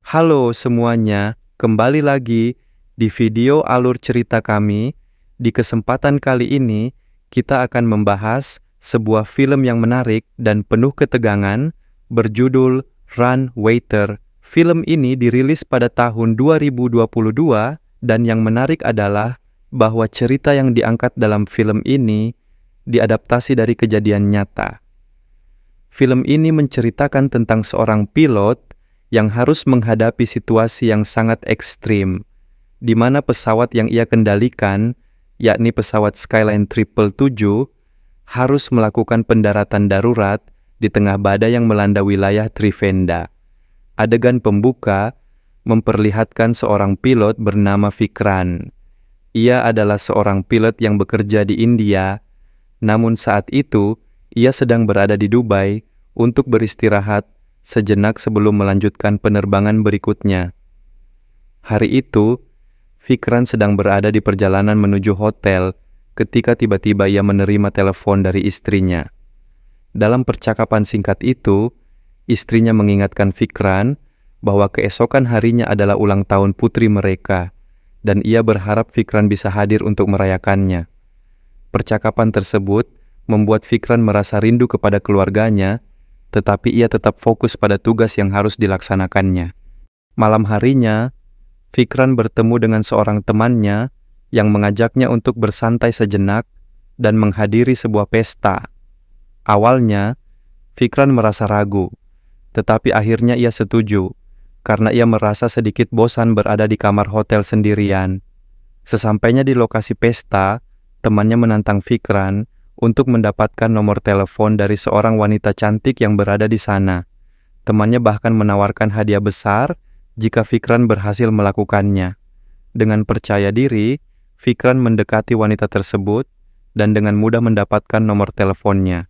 Halo semuanya, kembali lagi di video alur cerita kami. Di kesempatan kali ini, kita akan membahas sebuah film yang menarik dan penuh ketegangan berjudul Run Waiter. Film ini dirilis pada tahun 2022 dan yang menarik adalah bahwa cerita yang diangkat dalam film ini diadaptasi dari kejadian nyata. Film ini menceritakan tentang seorang pilot yang harus menghadapi situasi yang sangat ekstrim, di mana pesawat yang ia kendalikan, yakni pesawat Skyline 777, harus melakukan pendaratan darurat di tengah badai yang melanda wilayah Trivenda. Adegan pembuka memperlihatkan seorang pilot bernama Vikran. Ia adalah seorang pilot yang bekerja di India, namun saat itu ia sedang berada di Dubai untuk beristirahat sejenak sebelum melanjutkan penerbangan berikutnya. Hari itu, Vikran sedang berada di perjalanan menuju hotel ketika tiba-tiba ia menerima telepon dari istrinya. Dalam percakapan singkat itu, istrinya mengingatkan Vikran bahwa keesokan harinya adalah ulang tahun putri mereka, dan ia berharap Vikran bisa hadir untuk merayakannya. Percakapan tersebut membuat Vikran merasa rindu kepada keluarganya, tetapi ia tetap fokus pada tugas yang harus dilaksanakannya. Malam harinya, Vikran bertemu dengan seorang temannya yang mengajaknya untuk bersantai sejenak dan menghadiri sebuah pesta. Awalnya, Vikran merasa ragu, tetapi akhirnya ia setuju, karena ia merasa sedikit bosan berada di kamar hotel sendirian. Sesampainya di lokasi pesta, temannya menantang Vikran untuk mendapatkan nomor telepon dari seorang wanita cantik yang berada di sana. Temannya bahkan menawarkan hadiah besar jika Vikran berhasil melakukannya. Dengan percaya diri, Vikran mendekati wanita tersebut dan dengan mudah mendapatkan nomor teleponnya.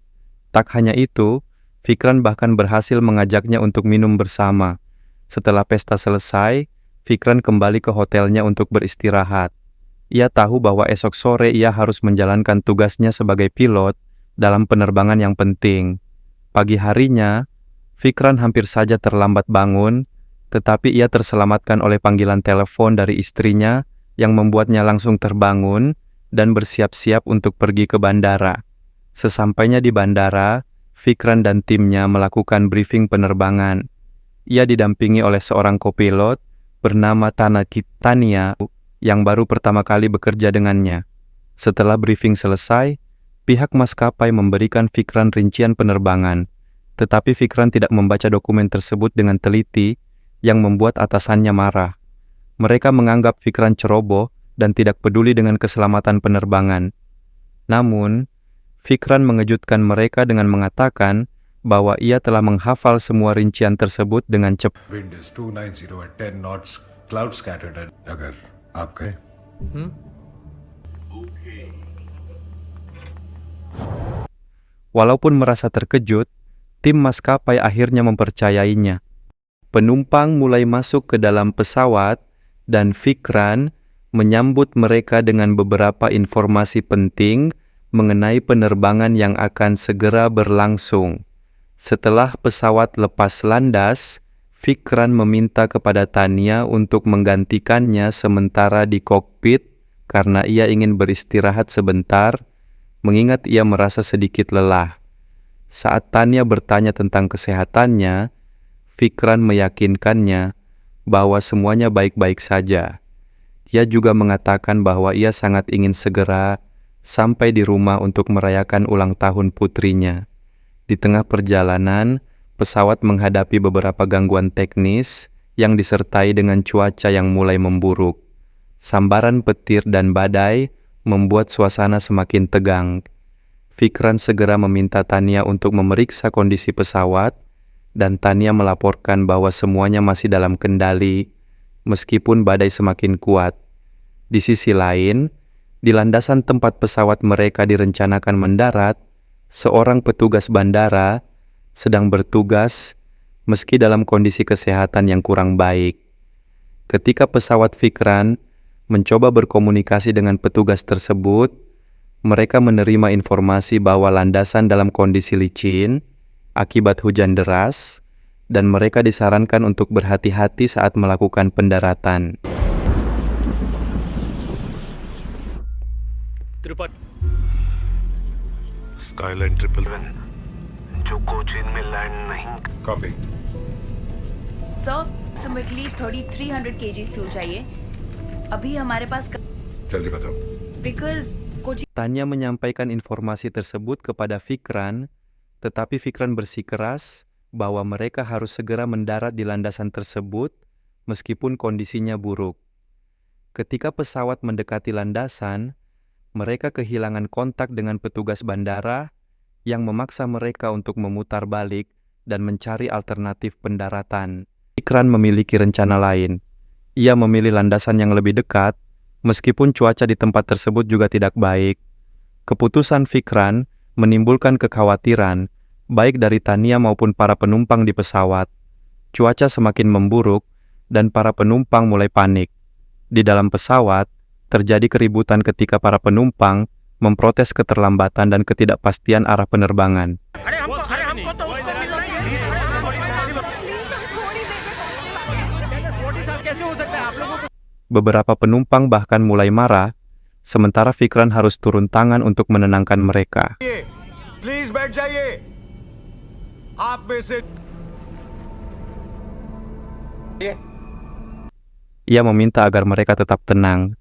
Tak hanya itu, Vikran bahkan berhasil mengajaknya untuk minum bersama. Setelah pesta selesai, Vikran kembali ke hotelnya untuk beristirahat. Ia tahu bahwa esok sore ia harus menjalankan tugasnya sebagai pilot dalam penerbangan yang penting. Pagi harinya, Vikran hampir saja terlambat bangun, tetapi ia terselamatkan oleh panggilan telepon dari istrinya yang membuatnya langsung terbangun dan bersiap-siap untuk pergi ke bandara. Sesampainya di bandara, Vikran dan timnya melakukan briefing penerbangan. Ia didampingi oleh seorang kopilot bernama Tania yang baru pertama kali bekerja dengannya. Setelah briefing selesai, pihak maskapai memberikan Vikran rincian penerbangan, tetapi Vikran tidak membaca dokumen tersebut dengan teliti yang membuat atasannya marah. Mereka menganggap Vikran ceroboh dan tidak peduli dengan keselamatan penerbangan. Namun, Vikran mengejutkan mereka dengan mengatakan bahwa ia telah menghafal semua rincian tersebut dengan cepat. Wind is 290 at 10 knots, cloud scattered and agar aap kare. Walaupun merasa terkejut, tim maskapai akhirnya mempercayainya. Penumpang mulai masuk ke dalam pesawat dan Vikran menyambut mereka dengan beberapa informasi penting mengenai penerbangan yang akan segera berlangsung. Setelah pesawat lepas landas, Vikran meminta kepada Tania untuk menggantikannya sementara di kokpit karena ia ingin beristirahat sebentar, mengingat ia merasa sedikit lelah. Saat Tania bertanya tentang kesehatannya, Vikran meyakinkannya bahwa semuanya baik-baik saja. Ia juga mengatakan bahwa ia sangat ingin segera sampai di rumah untuk merayakan ulang tahun putrinya. Di tengah perjalanan, pesawat menghadapi beberapa gangguan teknis yang disertai dengan cuaca yang mulai memburuk. Sambaran petir dan badai membuat suasana semakin tegang. Vikran segera meminta Tania untuk memeriksa kondisi pesawat, dan Tania melaporkan bahwa semuanya masih dalam kendali, meskipun badai semakin kuat. Di sisi lain, di landasan tempat pesawat mereka direncanakan mendarat, seorang petugas bandara sedang bertugas meski dalam kondisi kesehatan yang kurang baik. Ketika pesawat Vikran mencoba berkomunikasi dengan petugas tersebut, mereka menerima informasi bahwa landasan dalam kondisi licin akibat hujan deras dan mereka disarankan untuk berhati-hati saat melakukan pendaratan. Skyline 777 जो कोचीन में लैंड नहीं copy sir approximately 3300 kgs fuel चाहिए अभी हमारे पास जल्दी बताओ बिकॉज Kochi Tanya menyampaikan informasi tersebut kepada Fikran, tetapi Fikran bersikeras bahwa mereka harus segera mendarat di landasan tersebut meskipun kondisinya buruk. Ketika pesawat mendekati landasan, mereka kehilangan kontak dengan petugas bandara yang memaksa mereka untuk memutar balik dan mencari alternatif pendaratan. Fikran memiliki rencana lain. Ia memilih landasan yang lebih dekat, meskipun cuaca di tempat tersebut juga tidak baik. Keputusan Fikran menimbulkan kekhawatiran, baik dari Tania maupun para penumpang di pesawat. Cuaca semakin memburuk, dan para penumpang mulai panik. Di dalam pesawat, terjadi keributan ketika para penumpang memprotes keterlambatan dan ketidakpastian arah penerbangan. Beberapa penumpang bahkan mulai marah, sementara Fikran harus turun tangan untuk menenangkan mereka. Please बैठ जाइए आप में से Ia meminta agar mereka tetap tenang,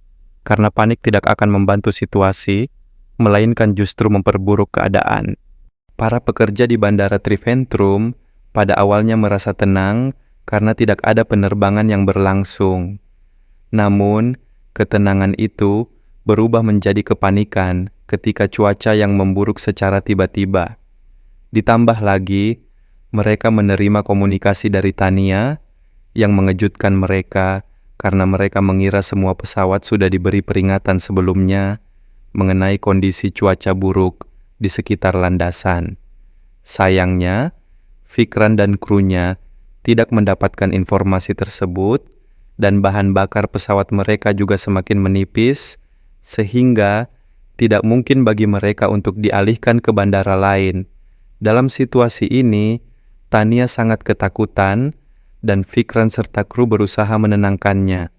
karena panik tidak akan membantu situasi, melainkan justru memperburuk keadaan. Para pekerja di Bandara Trivandrum pada awalnya merasa tenang karena tidak ada penerbangan yang berlangsung. Namun, ketenangan itu berubah menjadi kepanikan ketika cuaca yang memburuk secara tiba-tiba. Ditambah lagi, mereka menerima komunikasi dari Tania yang mengejutkan mereka karena mereka mengira semua pesawat sudah diberi peringatan sebelumnya mengenai kondisi cuaca buruk di sekitar landasan. Sayangnya, Fikran dan krunya tidak mendapatkan informasi tersebut dan bahan bakar pesawat mereka juga semakin menipis, sehingga tidak mungkin bagi mereka untuk dialihkan ke bandara lain. Dalam situasi ini, Tania sangat ketakutan dan Fikran serta kru berusaha menenangkannya.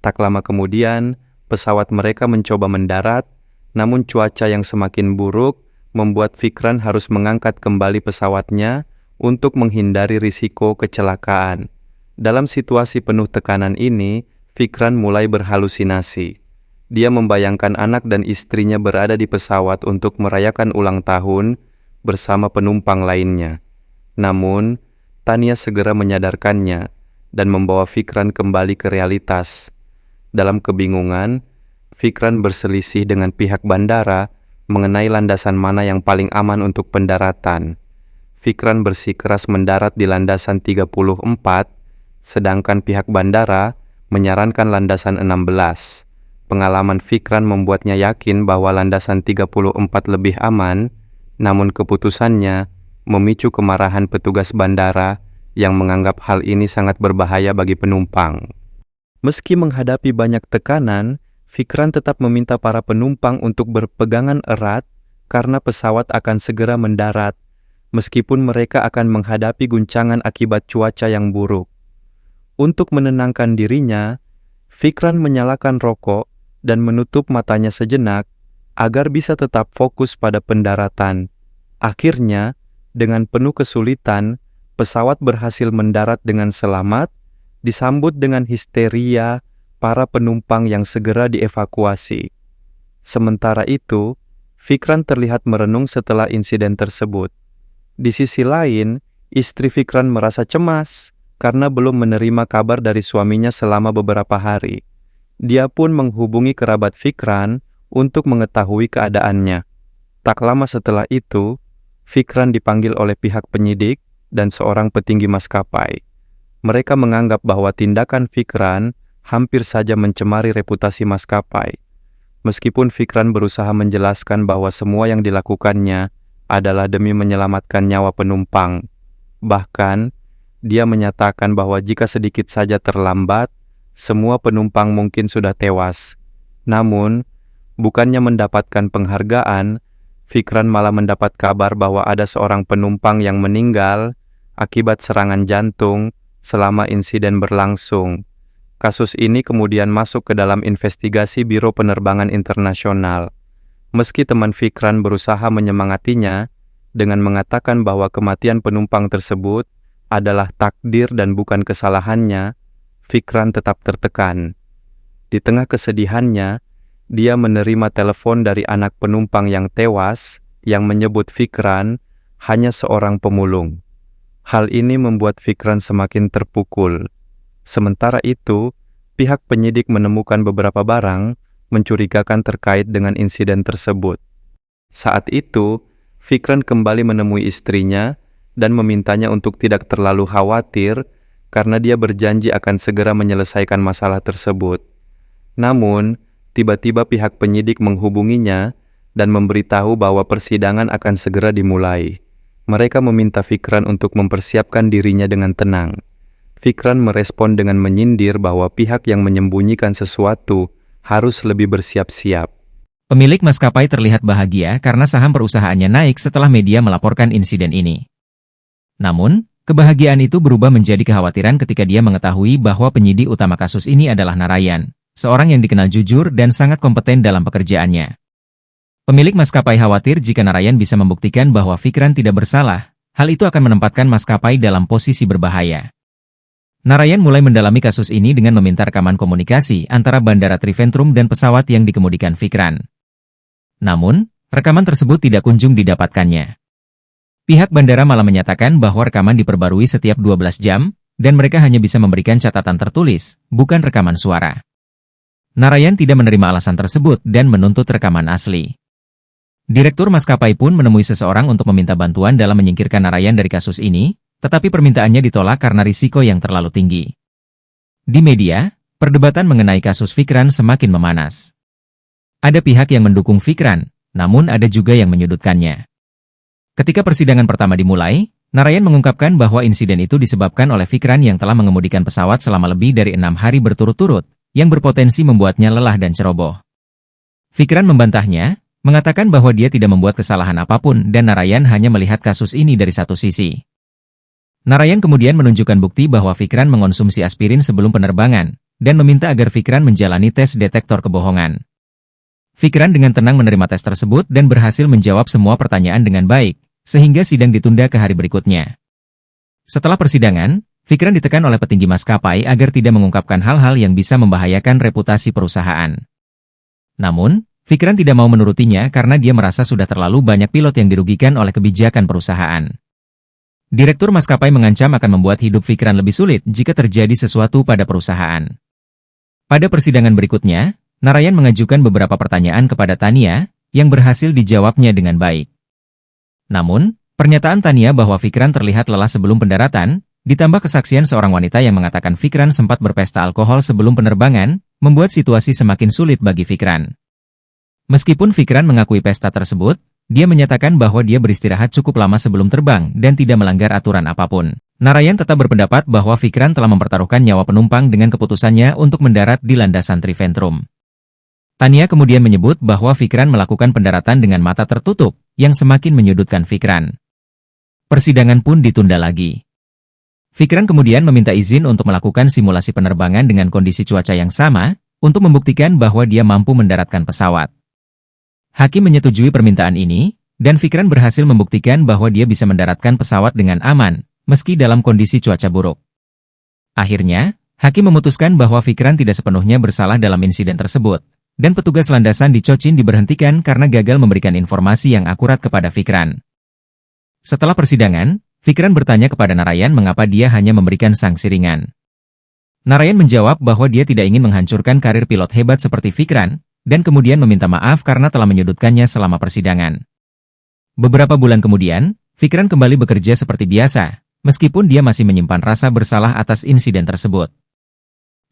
Tak lama kemudian, pesawat mereka mencoba mendarat, namun cuaca yang semakin buruk membuat Fikran harus mengangkat kembali pesawatnya untuk menghindari risiko kecelakaan. Dalam situasi penuh tekanan ini, Fikran mulai berhalusinasi. Dia membayangkan anak dan istrinya berada di pesawat untuk merayakan ulang tahun bersama penumpang lainnya. Namun, Tania segera menyadarkannya dan membawa Fikran kembali ke realitas. Dalam kebingungan, Fikran berselisih dengan pihak bandara mengenai landasan mana yang paling aman untuk pendaratan. Fikran bersikeras mendarat di landasan 34, sedangkan pihak bandara menyarankan landasan 16. Pengalaman Fikran membuatnya yakin bahwa landasan 34 lebih aman, namun keputusannya memicu kemarahan petugas bandara yang menganggap hal ini sangat berbahaya bagi penumpang. Meski menghadapi banyak tekanan, Fikran tetap meminta para penumpang untuk berpegangan erat karena pesawat akan segera mendarat, meskipun mereka akan menghadapi guncangan akibat cuaca yang buruk. Untuk menenangkan dirinya, Fikran menyalakan rokok dan menutup matanya sejenak agar bisa tetap fokus pada pendaratan. Akhirnya, dengan penuh kesulitan, pesawat berhasil mendarat dengan selamat, disambut dengan histeria para penumpang yang segera dievakuasi. Sementara itu, Fikran terlihat merenung setelah insiden tersebut. Di sisi lain, istri Fikran merasa cemas karena belum menerima kabar dari suaminya selama beberapa hari. Dia pun menghubungi kerabat Fikran untuk mengetahui keadaannya. Tak lama setelah itu, Fikran dipanggil oleh pihak penyidik dan seorang petinggi maskapai. Mereka menganggap bahwa tindakan Fikran hampir saja mencemari reputasi maskapai. Meskipun Fikran berusaha menjelaskan bahwa semua yang dilakukannya adalah demi menyelamatkan nyawa penumpang. Bahkan, dia menyatakan bahwa jika sedikit saja terlambat, semua penumpang mungkin sudah tewas. Namun, bukannya mendapatkan penghargaan, Fikran malah mendapat kabar bahwa ada seorang penumpang yang meninggal akibat serangan jantung selama insiden berlangsung. Kasus ini kemudian masuk ke dalam investigasi Biro Penerbangan Internasional. Meski teman Fikran berusaha menyemangatinya dengan mengatakan bahwa kematian penumpang tersebut adalah takdir dan bukan kesalahannya, Fikran tetap tertekan. Di tengah kesedihannya, dia menerima telepon dari anak penumpang yang tewas yang menyebut Fikran hanya seorang pemulung. Hal ini membuat Fikran semakin terpukul. Sementara itu, pihak penyidik menemukan beberapa barang mencurigakan terkait dengan insiden tersebut. Saat itu, Fikran kembali menemui istrinya dan memintanya untuk tidak terlalu khawatir karena dia berjanji akan segera menyelesaikan masalah tersebut. Namun, tiba-tiba pihak penyidik menghubunginya dan memberitahu bahwa persidangan akan segera dimulai. Mereka meminta Fikran untuk mempersiapkan dirinya dengan tenang. Fikran merespon dengan menyindir bahwa pihak yang menyembunyikan sesuatu harus lebih bersiap-siap. Pemilik maskapai terlihat bahagia karena saham perusahaannya naik setelah media melaporkan insiden ini. Namun, kebahagiaan itu berubah menjadi kekhawatiran ketika dia mengetahui bahwa penyidik utama kasus ini adalah Narayan, seorang yang dikenal jujur dan sangat kompeten dalam pekerjaannya. Pemilik maskapai khawatir jika Narayan bisa membuktikan bahwa Fikran tidak bersalah, hal itu akan menempatkan maskapai dalam posisi berbahaya. Narayan mulai mendalami kasus ini dengan meminta rekaman komunikasi antara Bandara Triventrum dan pesawat yang dikemudikan Fikran. Namun, rekaman tersebut tidak kunjung didapatkannya. Pihak bandara malah menyatakan bahwa rekaman diperbarui setiap 12 jam, dan mereka hanya bisa memberikan catatan tertulis, bukan rekaman suara. Narayan tidak menerima alasan tersebut dan menuntut rekaman asli. Direktur maskapai pun menemui seseorang untuk meminta bantuan dalam menyingkirkan Narayan dari kasus ini, tetapi permintaannya ditolak karena risiko yang terlalu tinggi. Di media, perdebatan mengenai kasus Fikran semakin memanas. Ada pihak yang mendukung Fikran, namun ada juga yang menyudutkannya. Ketika persidangan pertama dimulai, Narayan mengungkapkan bahwa insiden itu disebabkan oleh Fikran yang telah mengemudikan pesawat selama lebih dari 6 hari berturut-turut, yang berpotensi membuatnya lelah dan ceroboh. Fikran membantahnya, mengatakan bahwa dia tidak membuat kesalahan apapun dan Narayan hanya melihat kasus ini dari satu sisi. Narayan kemudian menunjukkan bukti bahwa Fikran mengonsumsi aspirin sebelum penerbangan, dan meminta agar Fikran menjalani tes detektor kebohongan. Fikran dengan tenang menerima tes tersebut dan berhasil menjawab semua pertanyaan dengan baik, sehingga sidang ditunda ke hari berikutnya. Setelah persidangan, Fikran ditekan oleh petinggi maskapai agar tidak mengungkapkan hal-hal yang bisa membahayakan reputasi perusahaan. Namun, Fikran tidak mau menurutinya karena dia merasa sudah terlalu banyak pilot yang dirugikan oleh kebijakan perusahaan. Direktur maskapai mengancam akan membuat hidup Fikran lebih sulit jika terjadi sesuatu pada perusahaan. Pada persidangan berikutnya, Narayan mengajukan beberapa pertanyaan kepada Tania, yang berhasil dijawabnya dengan baik. Namun, pernyataan Tania bahwa Fikran terlihat lelah sebelum pendaratan, ditambah kesaksian seorang wanita yang mengatakan Fikran sempat berpesta alkohol sebelum penerbangan, membuat situasi semakin sulit bagi Fikran. Meskipun Fikran mengakui pesta tersebut, dia menyatakan bahwa dia beristirahat cukup lama sebelum terbang dan tidak melanggar aturan apapun. Narayan tetap berpendapat bahwa Fikran telah mempertaruhkan nyawa penumpang dengan keputusannya untuk mendarat di landasan Triventrum. Tania kemudian menyebut bahwa Fikran melakukan pendaratan dengan mata tertutup, yang semakin menyudutkan Fikran. Persidangan pun ditunda lagi. Fikran kemudian meminta izin untuk melakukan simulasi penerbangan dengan kondisi cuaca yang sama, untuk membuktikan bahwa dia mampu mendaratkan pesawat. Hakim menyetujui permintaan ini, dan Fikran berhasil membuktikan bahwa dia bisa mendaratkan pesawat dengan aman, meski dalam kondisi cuaca buruk. Akhirnya, Hakim memutuskan bahwa Fikran tidak sepenuhnya bersalah dalam insiden tersebut, dan petugas landasan di Cochin diberhentikan karena gagal memberikan informasi yang akurat kepada Fikran. Setelah persidangan, Fikran bertanya kepada Narayan mengapa dia hanya memberikan sanksi ringan. Narayan menjawab bahwa dia tidak ingin menghancurkan karir pilot hebat seperti Fikran, dan kemudian meminta maaf karena telah menyudutkannya selama persidangan. Beberapa bulan kemudian, Fikran kembali bekerja seperti biasa, meskipun dia masih menyimpan rasa bersalah atas insiden tersebut.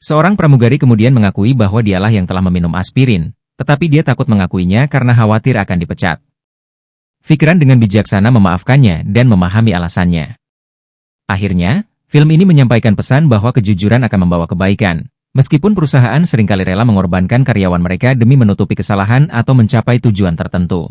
Seorang pramugari kemudian mengakui bahwa dialah yang telah meminum aspirin, tetapi dia takut mengakuinya karena khawatir akan dipecat. Fikran dengan bijaksana memaafkannya dan memahami alasannya. Akhirnya, film ini menyampaikan pesan bahwa kejujuran akan membawa kebaikan, meskipun perusahaan seringkali rela mengorbankan karyawan mereka demi menutupi kesalahan atau mencapai tujuan tertentu.